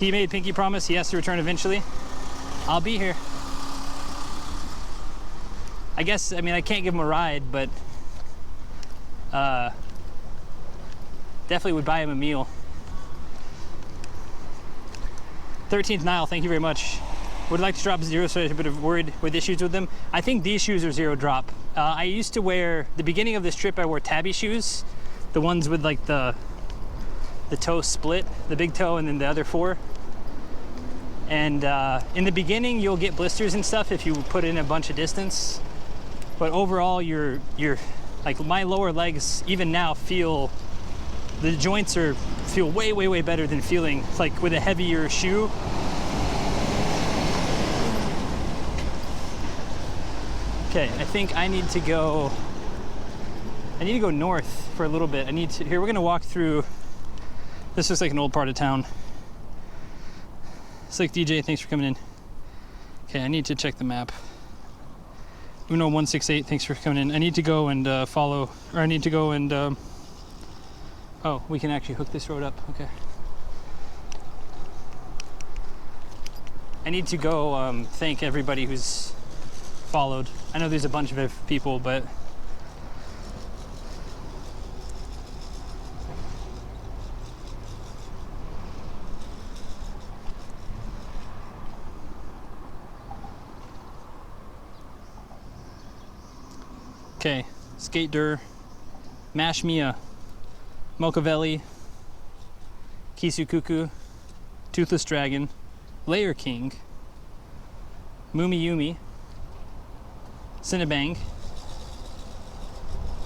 He made Pinky promise he has to return eventually. I'll be here. I guess, I mean, I can't give him a ride, but definitely would buy him a meal. 13th Nile, thank you very much. Would like to drop zero, so I'm a bit worried with issues with them. I think these shoes are zero drop. I used to wear, the beginning of this trip, I wore tabby shoes. The ones with like the toe split, the big toe and then the other four. And in the beginning, you'll get blisters and stuff if you put in a bunch of distance. But overall, you're like my lower legs, even now, feel, the joints feel way, way, way better than feeling like with a heavier shoe. Okay, I think I need to go north for a little bit. Here, we're gonna walk through, this looks like an old part of town. Slick DJ, thanks for coming in. Okay, I need to check the map. Uno168, thanks for coming in. I need to go and oh, we can actually hook this road up, okay. I need to go thank everybody who's followed. I know there's a bunch of people, but okay, Skate Dur, Mash Mia, Mochavelli, Kisu Kuku, Toothless Dragon, Layer King, Mumi Yumi, Cinnabang,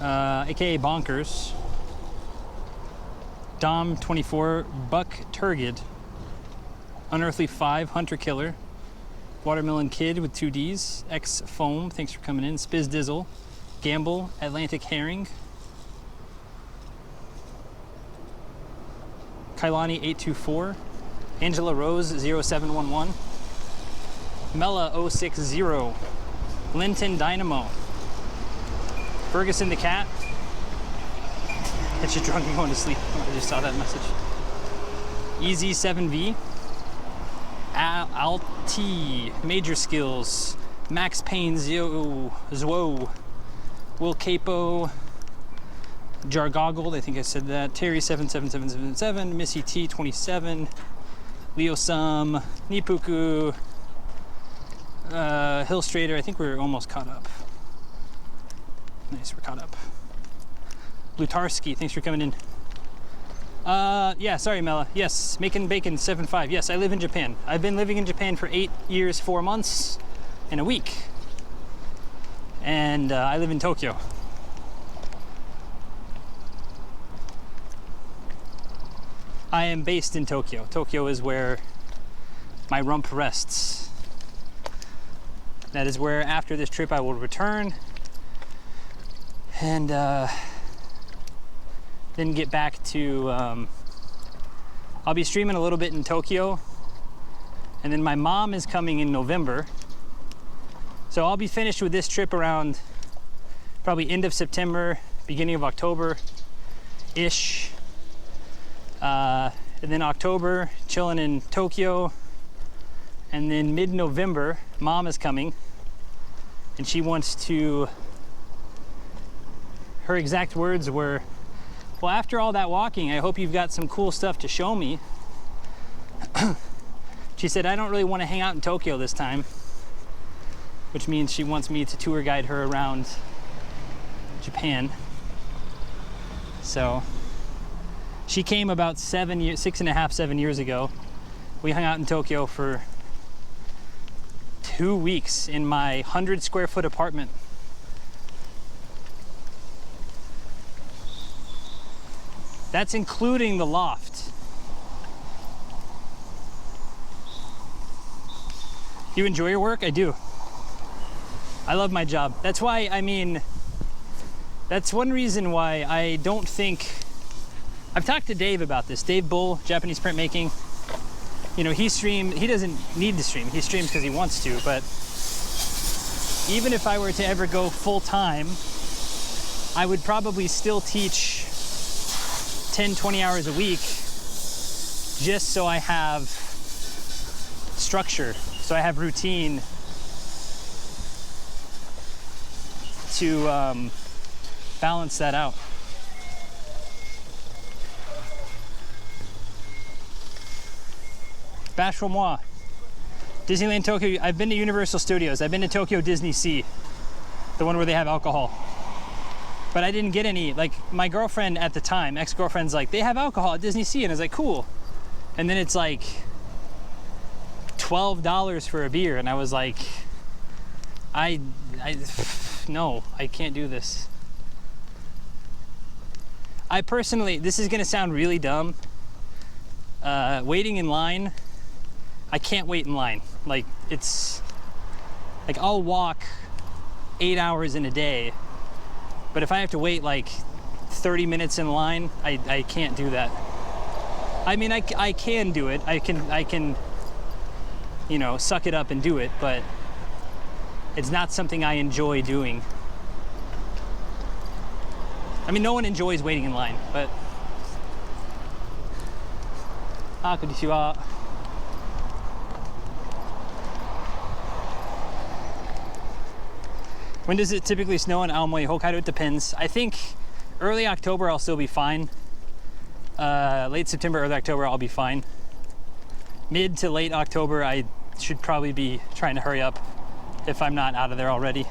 aka Bonkers, Dom24, Buck Turgid, Unearthly 5, Hunter Killer, Watermelon Kid with 2 Ds, X Foam, thanks for coming in, Spiz Dizzle, Gamble, Atlantic Herring, Kailani 824, Angela Rose 0711, Mella 060, Linton Dynamo, Ferguson the Cat, get you drunk and going to sleep. I just saw that message. Easy 7V, Alti, Major Skills, Max Payne Zwo, Will Capo, Jargoggled, I think I said that, Terry 77777, Missy T 27, Leo Sum, Nipuku, Hillstrader, I think we're almost caught up. Nice, we're caught up. Lutarski, thanks for coming in. Yeah, sorry Mela. Yes, Making Bacon 75. Yes, I live in Japan. I've been living in Japan for 8 years, 4 months, and a week. And I live in Tokyo. I am based in Tokyo. Tokyo is where my rump rests. That is where after this trip I will return and then get back to, I'll be streaming a little bit in Tokyo, and then my mom is coming in November. So I'll be finished with this trip around probably end of September, beginning of October-ish. And then October, chilling in Tokyo. And then mid-November, Mom is coming. And she wants to, her exact words were, well, after all that walking, I hope you've got some cool stuff to show me. She said, I don't really want to hang out in Tokyo this time. Which means she wants me to tour guide her around Japan. So she came about 6.5, 7 years ago. We hung out in Tokyo for 2 weeks in my 100 square foot apartment. That's including the loft. You enjoy your work? I do. I love my job. That's why, I mean, that's one reason why I don't think, I've talked to Dave about this. Dave Bull, Japanese printmaking. You know, he doesn't need to stream. He streams because he wants to, but even if I were to ever go full time, I would probably still teach 10, 20 hours a week just so I have structure. So I have routine to balance that out. Bashful moi. Disneyland Tokyo. I've been to Universal Studios. I've been to Tokyo Disney Sea, the one where they have alcohol. But I didn't get any. Like, my girlfriend at the time, ex-girlfriend's like, they have alcohol at Disney Sea, and I was like, cool. And then it's like $12 for a beer, and I was like, no, I can't do this. I personally, this is gonna sound really dumb. Waiting in line, I can't wait in line. Like, it's like I'll walk 8 hours in a day, but if I have to wait like 30 minutes in line, I can't do that. I mean, I can do it. I can, you know, suck it up and do it, but it's not something I enjoy doing. I mean, no one enjoys waiting in line, but. Konnichiwa. When does it typically snow in Aomori, Hokkaido? It depends. I think early October I'll still be fine. Late September, early October I'll be fine. Mid to late October I should probably be trying to hurry up if I'm not out of there already.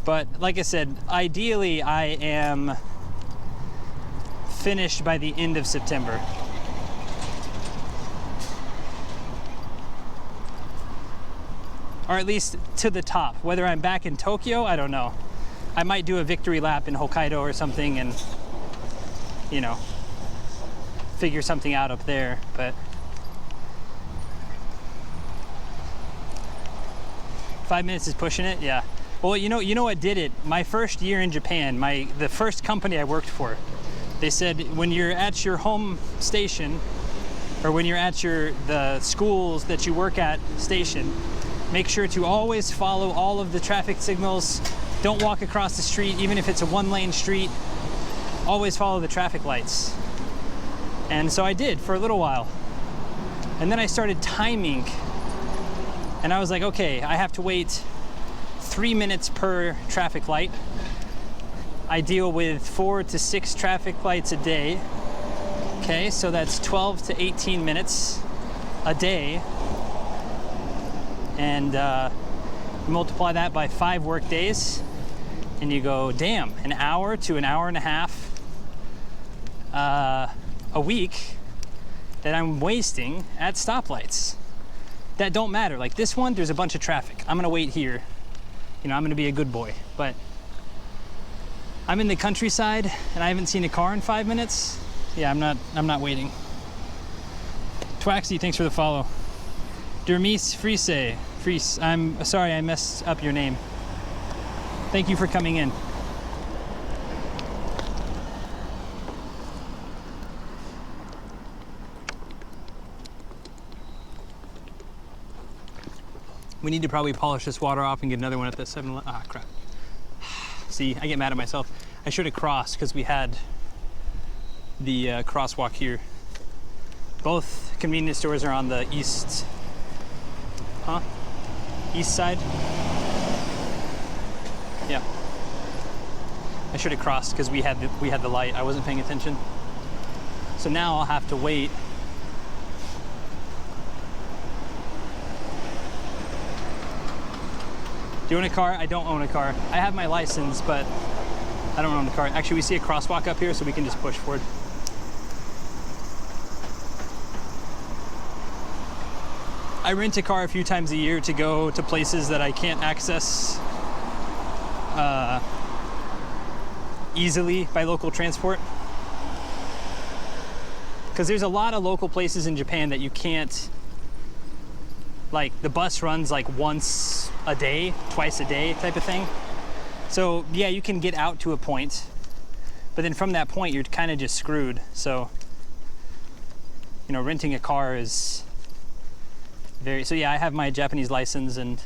But like I said, ideally I am finished by the end of September. Or at least to the top. Whether I'm back in Tokyo, I don't know. I might do a victory lap in Hokkaido or something and, you know, figure something out up there, but five minutes is pushing it, yeah. Well, you know what did it? My first year in Japan, the first company I worked for, they said when you're at your home station, or when you're at the schools that you work at station, make sure to always follow all of the traffic signals. Don't walk across the street, even if it's a one-lane street. Always follow the traffic lights. And so I did for a little while. And then I started timing. And I was like, okay, I have to wait 3 minutes per traffic light. I deal with 4 to 6 traffic lights a day. Okay, so that's 12 to 18 minutes a day. And multiply that by 5 work days, and you go, damn, an hour to an hour and a half a week that I'm wasting at stoplights that don't matter. Like this one, there's a bunch of traffic. I'm gonna wait here. You know, I'm gonna be a good boy. But I'm in the countryside and I haven't seen a car in 5 minutes. Yeah, I'm not waiting. Twaxy, thanks for the follow. Dermis Frise, I'm sorry I messed up your name. Thank you for coming in. We need to probably polish this water off and get another one at the 7-Eleven. Ah, crap. See, I get mad at myself. I should have crossed because we had the crosswalk here. Both convenience stores are on the east side. Yeah. I should have crossed because we had the light. I wasn't paying attention. So now I'll have to wait. Do you own a car? I don't own a car. I have my license, but I don't own a car. Actually, we see a crosswalk up here, so we can just push forward. I rent a car a few times a year to go to places that I can't access easily by local transport. Because there's a lot of local places in Japan that you can't, like the bus runs like once a day, twice a day type of thing. So yeah, you can get out to a point, but then from that point you're kind of just screwed. So, you know, renting a car is so yeah, I have my Japanese license and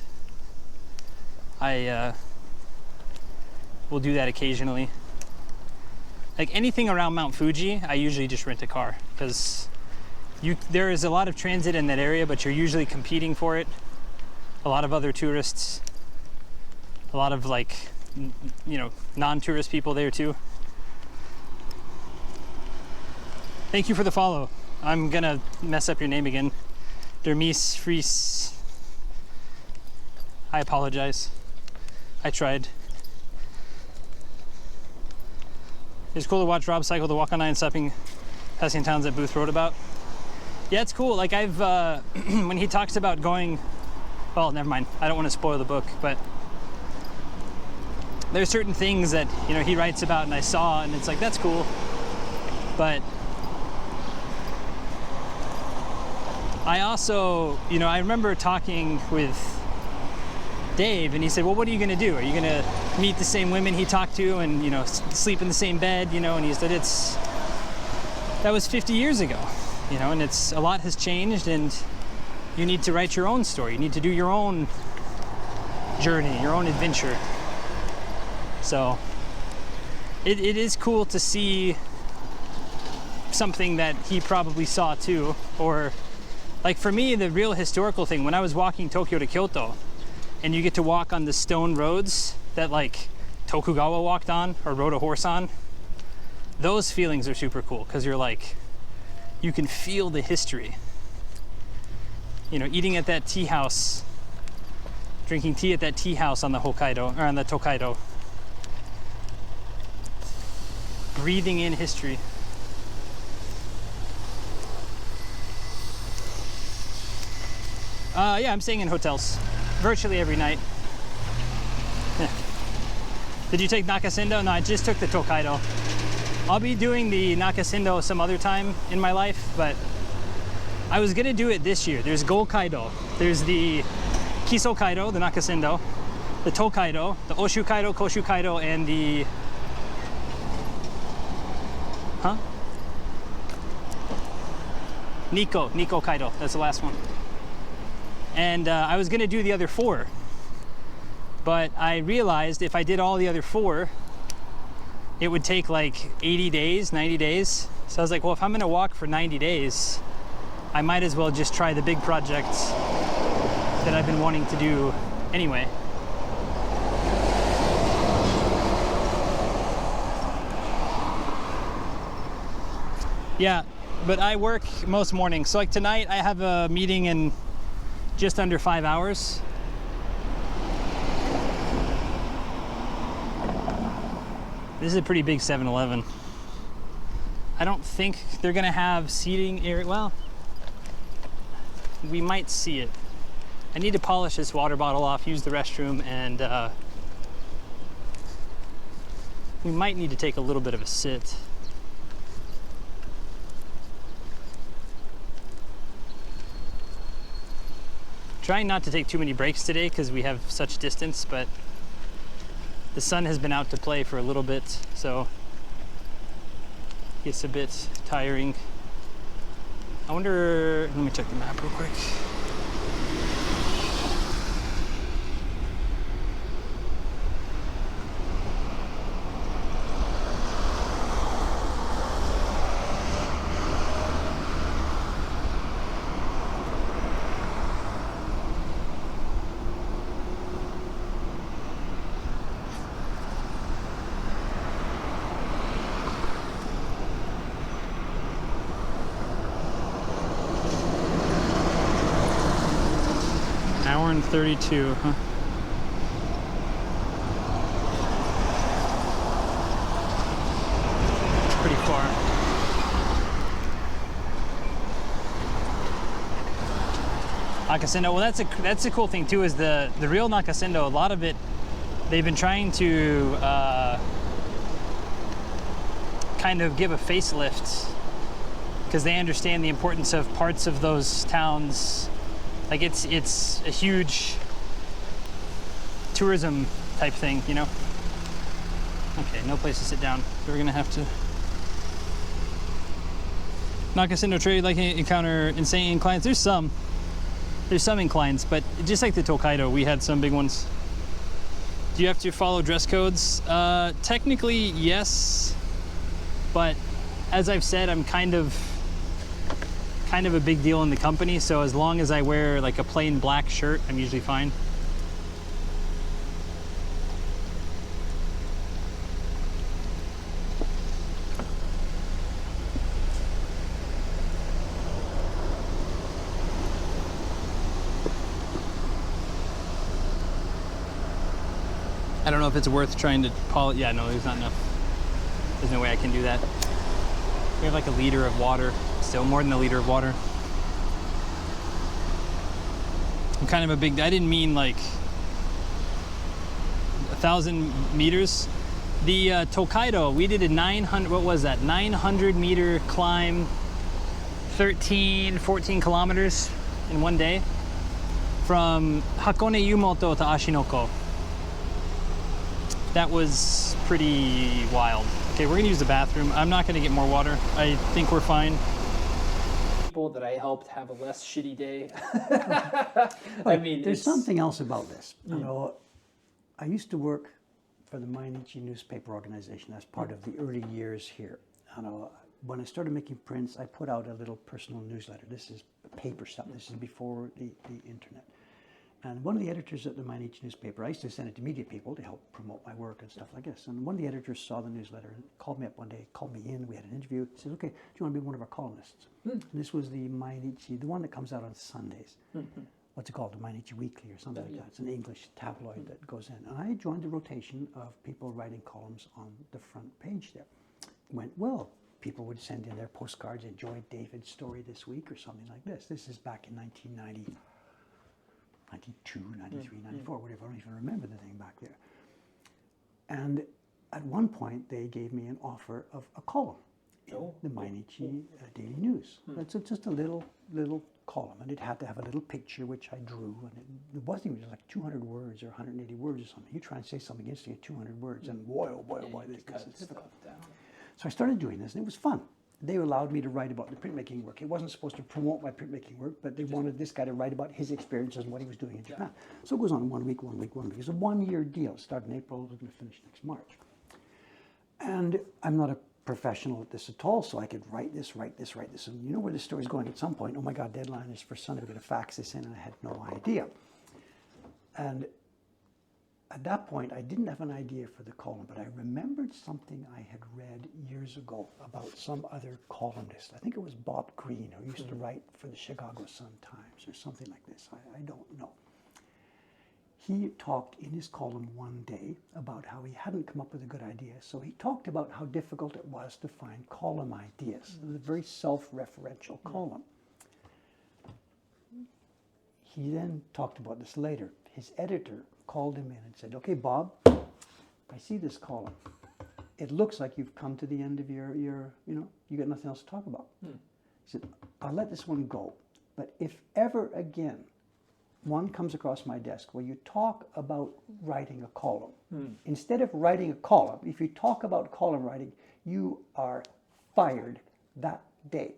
I will do that occasionally. like anything around Mount Fuji, I usually just rent a car because there is a lot of transit in that area, but you're usually competing for it. A lot of other tourists, a lot of like, you know, non-tourist people there too. Thank you for the follow. I'm gonna mess up your name again. Dermis Fries. I apologize. I tried. It's cool to watch Rob cycle the walk on 9 stopping, passing towns that Booth wrote about. Yeah, it's cool. Like I've, when he talks about going, well, never mind. I don't want to spoil the book, but there's certain things that, you know, he writes about and I saw, and it's like, that's cool. But I also, you know, I remember talking with Dave and he said, well, what are you going to do? Are you going to meet the same women he talked to and, you know, sleep in the same bed, you know? And he said, that was 50 years ago, you know, and a lot has changed, and you need to write your own story. You need to do your own journey, your own adventure. So it is cool to see something that he probably saw too. Or like for me, the real historical thing, when I was walking Tokyo to Kyoto, and you get to walk on the stone roads that like Tokugawa walked on or rode a horse on, those feelings are super cool because you're like, you can feel the history. You know, eating at that tea house, drinking tea at that tea house on the Hokkaido, or on the Tokaido. Breathing in history. Yeah, I'm staying in hotels virtually every night. Yeah. Did you take Nakasindo? No, I just took the Tokaido. I'll be doing the Nakasindo some other time in my life, but I was gonna do it this year. There's Go-Kaido. There's the Kiso-Kaido, the Nakasindo, the Tokaido, the Oshu-Kaido, Koshu-Kaido, and the... Nikko-Kaido, that's the last one. And I was gonna do the other 4, but I realized if I did all the other 4, it would take like 80 days, 90 days. So I was like, well, if I'm gonna walk for 90 days, I might as well just try the big projects that I've been wanting to do anyway. Yeah, but I work most mornings. So like tonight I have a meeting in just under 5 hours. This is a pretty big 7-Eleven. I don't think they're gonna have seating area. Well, we might see it. I need to polish this water bottle off, use the restroom, and we might need to take a little bit of a sit. Trying not to take too many breaks today because we have such distance, but the sun has been out to play for a little bit, so it's a bit tiring. I wonder, let me check the map real quick. Hour and 32, huh? Pretty far. Nakasindo, well, that's a cool thing too, is the real Nakasindo, a lot of it, they've been trying to kind of give a facelift because they understand the importance of parts of those towns. Like it's a huge tourism type thing, you know? Okay, no place to sit down. So we're gonna have to... Nakasindo trade, like encounter insane inclines. There's some inclines, but just like the Tokaido, we had some big ones. Do you have to follow dress codes? Technically, yes. But as I've said, I'm kind of a big deal in the company, so as long as I wear like a plain black shirt, I'm usually fine. I don't know if it's worth trying to polish. Yeah, no, there's not enough. There's no way I can do that. We have like a liter of water, still more than a liter of water. I'm kind of a big, I didn't mean like 1,000 meters. The Tokaido, we did a 900, what was that? 900 meter climb, 14 kilometers in one day from Hakone Yumoto to Ashinoko. That was pretty wild. Okay, we're gonna use the bathroom. I'm not gonna get more water. I think we're fine. People that I helped have a less shitty day. I mean, there's something else about this. You know, I used to work for the Mainichi newspaper organization as part of the early years here. You know, when I started making prints, I put out a little personal newsletter. This is paper stuff. This is before the internet. And one of the editors at the Mainichi newspaper, I used to send it to media people to help promote my work and stuff like this. And one of the editors saw the newsletter and called me up one day, called me in, we had an interview. He said, okay, do you want to be one of our columnists? And this was the Mainichi, the one that comes out on Sundays. What's it called? The Mainichi Weekly or something like that. It's an English tabloid that goes in. And I joined the rotation of people writing columns on the front page there. It went well. People would send in their postcards, enjoyed David's story this week or something like this. This is back in 1990. 92, 93, 94, whatever, I don't even remember the thing back there. And at one point, they gave me an offer of a column in the Mainichi Daily News. It's just a little column, and it had to have a little picture, which I drew, and it wasn't even like 200 words or 180 words or something. You try and say something instantly at 200 words, and boy, oh boy, oh boy, this is difficult. So I started doing this, and it was fun. They allowed me to write about the printmaking work. It wasn't supposed to promote my printmaking work, but they wanted this guy to write about his experiences and what he was doing in Japan. So it goes on 1 week, 1 week, 1 week. It's a 1 year deal. It started in April, we're going to finish next March. And I'm not a professional at this at all, so I could write this. And you know where the story's going at some point. Oh my God, deadline is for Sunday. We're going to fax this in, and I had no idea. And at that point, I didn't have an idea for the column, but I remembered something I had read years ago about some other columnist. I think it was Bob Greene, who used to write for the Chicago Sun-Times or something like this. I don't know. He talked in his column one day about how he hadn't come up with a good idea. So he talked about how difficult it was to find column ideas. It was a very self-referential column. He then talked about this later. His editor called him in and said, okay, Bob, I see this column. It looks like you've come to the end of your you know, you got nothing else to talk about. He said, I'll let this one go. But if ever again one comes across my desk where you talk about writing a column, instead of writing a column, if you talk about column writing, you are fired that day.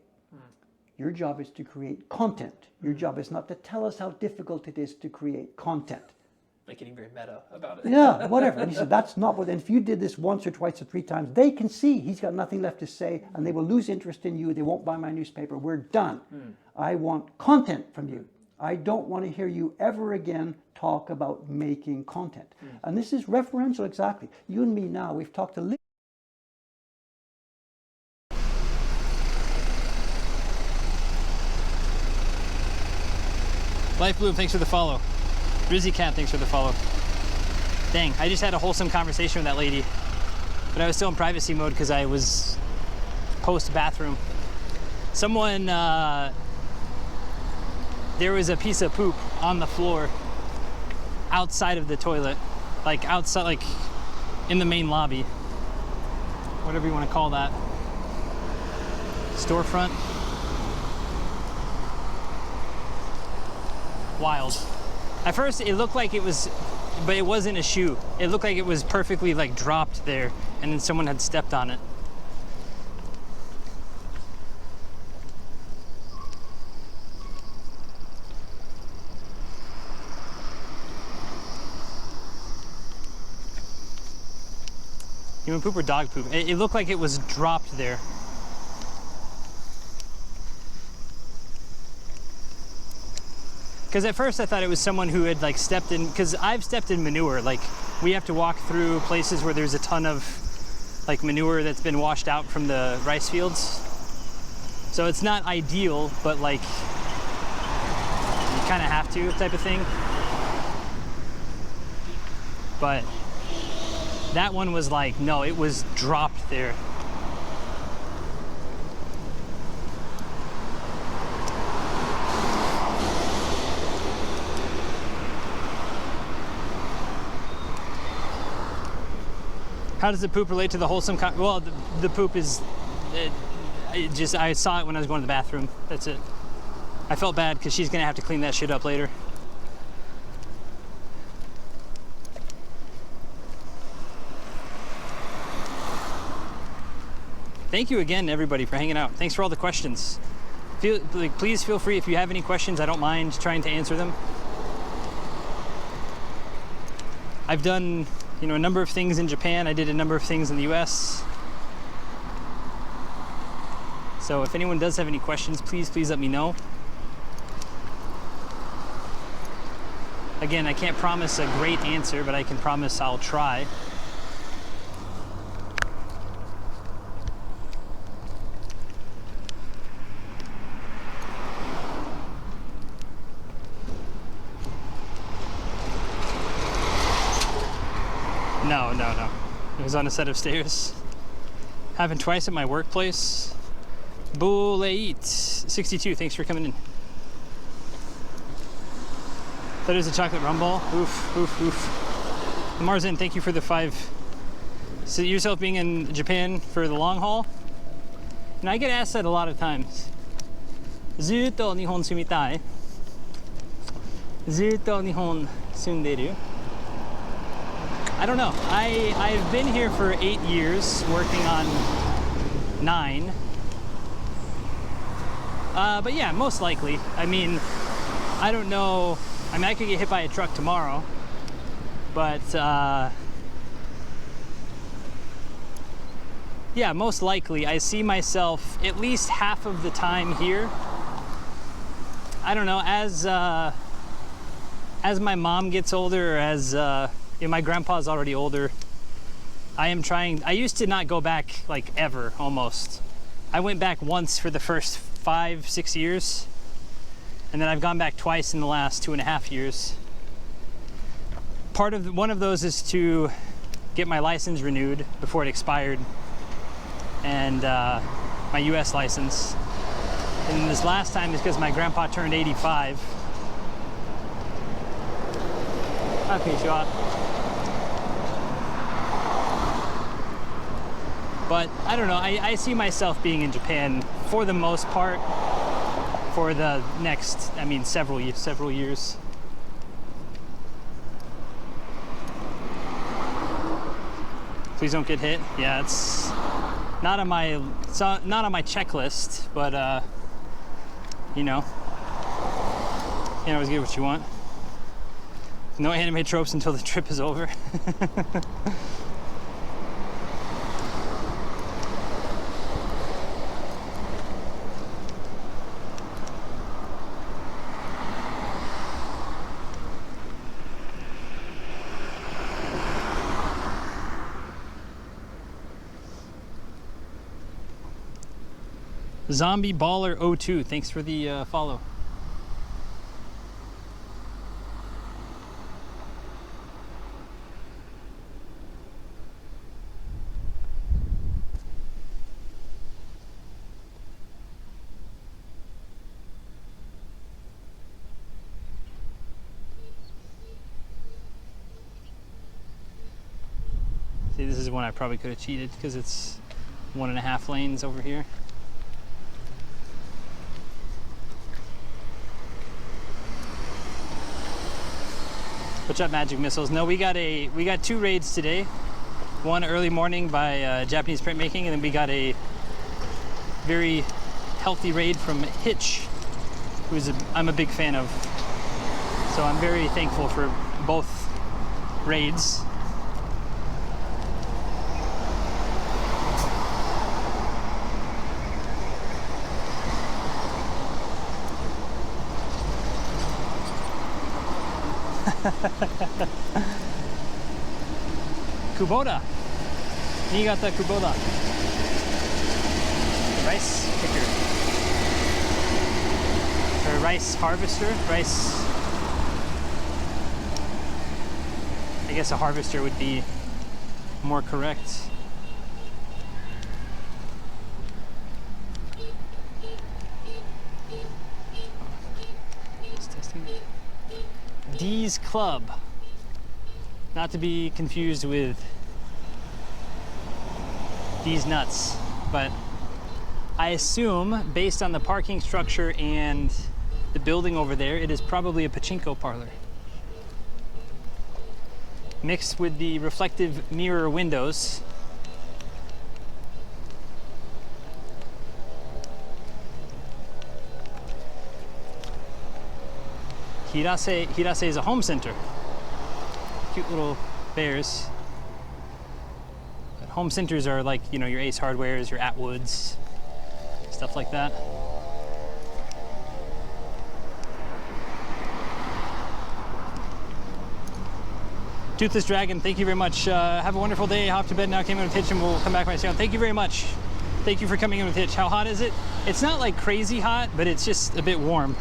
Your job is to create content. Your job is not to tell us how difficult it is to create content. Like getting very meta about it. Yeah, whatever. And he said, that's not what, and if you did this once or twice or 3 times, they can see he's got nothing left to say, and they will lose interest in you. They won't buy my newspaper. We're done. I want content from you. I don't want to hear you ever again talk about making content. And this is referential exactly. You and me now, we've talked a little. Life Bloom, thanks for the follow. Rizzy Cat, thanks for the follow. Dang, I just had a wholesome conversation with that lady, but I was still in privacy mode because I was post-bathroom. Someone, there was a piece of poop on the floor outside of the toilet, like outside, like in the main lobby, whatever you want to call that. Storefront. Wild. At first it looked like it was, but it wasn't a shoe. It looked like it was perfectly like dropped there and then someone had stepped on it. You Human poop or dog poop? It looked like it was dropped there. Because at first I thought it was someone who had like stepped in, because I've stepped in manure. Like we have to walk through places where there's a ton of like manure that's been washed out from the rice fields. So it's not ideal, but like you kind of have to type of thing. But that one was like, no, it was dropped there. How does the poop relate to the wholesome well, the poop is, I saw it when I was going to the bathroom. That's it. I felt bad because she's gonna have to clean that shit up later. Thank you again, everybody, for hanging out. Thanks for all the questions. Please feel free if you have any questions. I don't mind trying to answer them. I've done, you know, a number of things in Japan. I did a number of things in the US. So if anyone does have any questions, please let me know. Again, I can't promise a great answer, but I can promise I'll try. No. It was on a set of stairs. Happened twice at my workplace. Buleit 62, thanks for coming in. That is a chocolate rum ball. Oof. Marzin, thank you for the 5. See yourself being in Japan for the long haul? And I get asked that a lot of times. ずっと日本住みたい? ずっと日本住んでる? I don't know. I've been here for 8 years, working on 9. But yeah, most likely. I mean, I don't know. I mean, I could get hit by a truck tomorrow, but yeah, most likely. I see myself at least half of the time here. I don't know, as my mom gets older, or as my grandpa's already older, I used to not go back like ever, almost. I went back once for the first 5-6 years, and then I've gone back twice in the last 2.5 years. One of those is to get my license renewed before it expired, and my US license. And this last time is because my grandpa turned 85. But I don't know, I see myself being in Japan for the most part for the next, I mean, several years. Please don't get hit. Yeah, it's not on my checklist, but you know, you can always get what you want. No anime tropes until the trip is over. Zombie Baller 02, thanks for the follow. See, this is one I probably could have cheated because it's 1.5 lanes over here. What's up, Magic Missiles? No, we got 2 raids today. One early morning by Japanese printmaking, and then we got a very healthy raid from Hitch, I'm a big fan of. So I'm very thankful for both raids. Kubota. Niigata Kubota. Rice picker. Or rice harvester. Rice. I guess a harvester would be more correct. D's Club. Not to be confused with D's Nuts, but I assume based on the parking structure and the building over there, it is probably a pachinko parlor. Mixed with the reflective mirror windows. Hirase is a home center. Cute little bears. But home centers are like, you know, your Ace Hardwares, your Atwoods, stuff like that. Toothless Dragon, thank you very much. Have a wonderful day. Off to bed now. Came in with Hitch and we'll come back by soon. Thank you very much. Thank you for coming in with Hitch. How hot is it? It's not like crazy hot, but it's just a bit warm.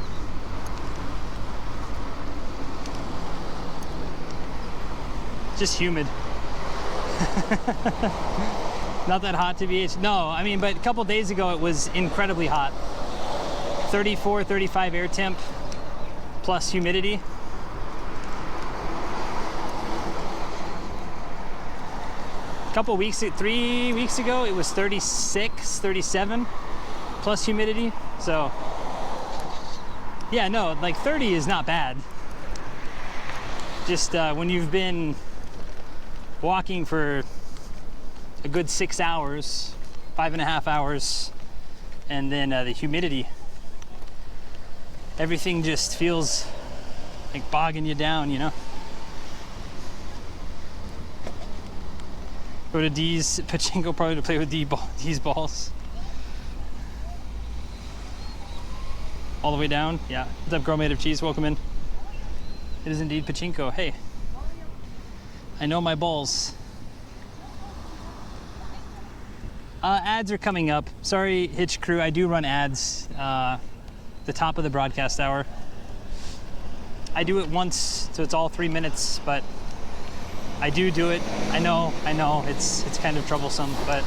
Just humid. Not that hot to be. No, I mean, but a couple days ago it was incredibly hot. 34, 35 air temp plus humidity. Couple weeks, 3 weeks ago, it was 36, 37 plus humidity. So yeah, no, like 30 is not bad. Just when you've been walking for a good 6 hours, 5.5 hours, and then the humidity, everything just feels like bogging you down, you know? Go to D's pachinko parlor to play with D's balls. All the way down? Yeah. What's up, Girl Made of Cheese? Welcome in. It is indeed pachinko. Hey. I know my balls. Ads are coming up. Sorry, Hitch Crew, I do run ads. The top of the broadcast hour. I do it once, so it's all 3 minutes, but I do it. I know, it's kind of troublesome, but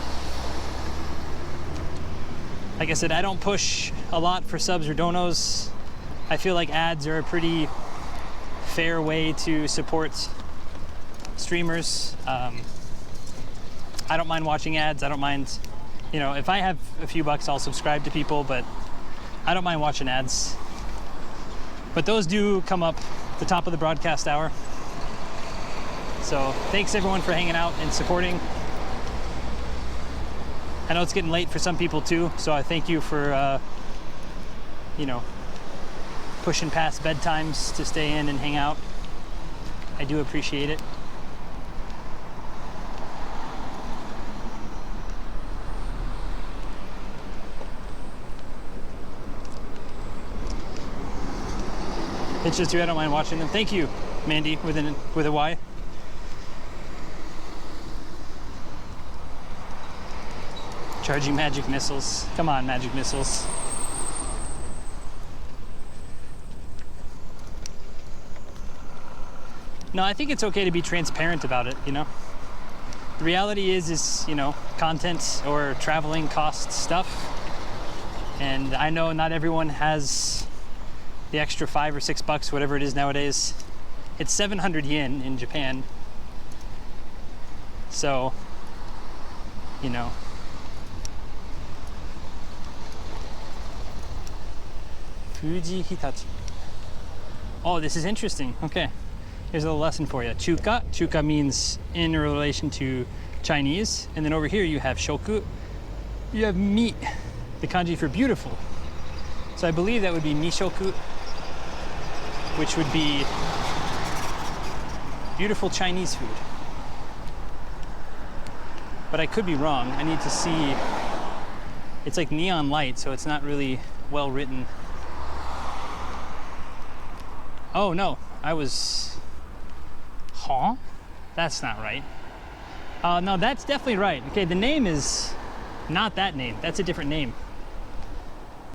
like I said, I don't push a lot for subs or donos. I feel like ads are a pretty fair way to support streamers. I don't mind watching ads. I don't mind, you know, if I have a few bucks, I'll subscribe to people, but I don't mind watching ads. But those do come up the top of the broadcast hour. So thanks everyone for hanging out and supporting. I know it's getting late for some people too, so I thank you for, you know, pushing past bedtimes to stay in and hang out. I do appreciate it. It's just you, I don't mind watching them. Thank you, Mandy, with a Y. Charging magic missiles. Come on, magic missiles. No, I think it's okay to be transparent about it, you know? The reality is, you know, content or traveling costs stuff. And I know not everyone has the extra $5 or $6, whatever it is nowadays. It's 700 yen in Japan. So, you know. Fuji Hitachi. Oh, this is interesting. Okay. Here's a little lesson for you. Chuka. Chuka means in relation to Chinese. And then over here you have shoku. You have mi, the kanji for beautiful. So I believe that would be mishoku, which would be beautiful Chinese food. But I could be wrong. I need to see. It's like neon light, so it's not really well written. Oh no, I was thuong? That's not right. No, that's definitely right. Okay, the name is not that name. That's a different name.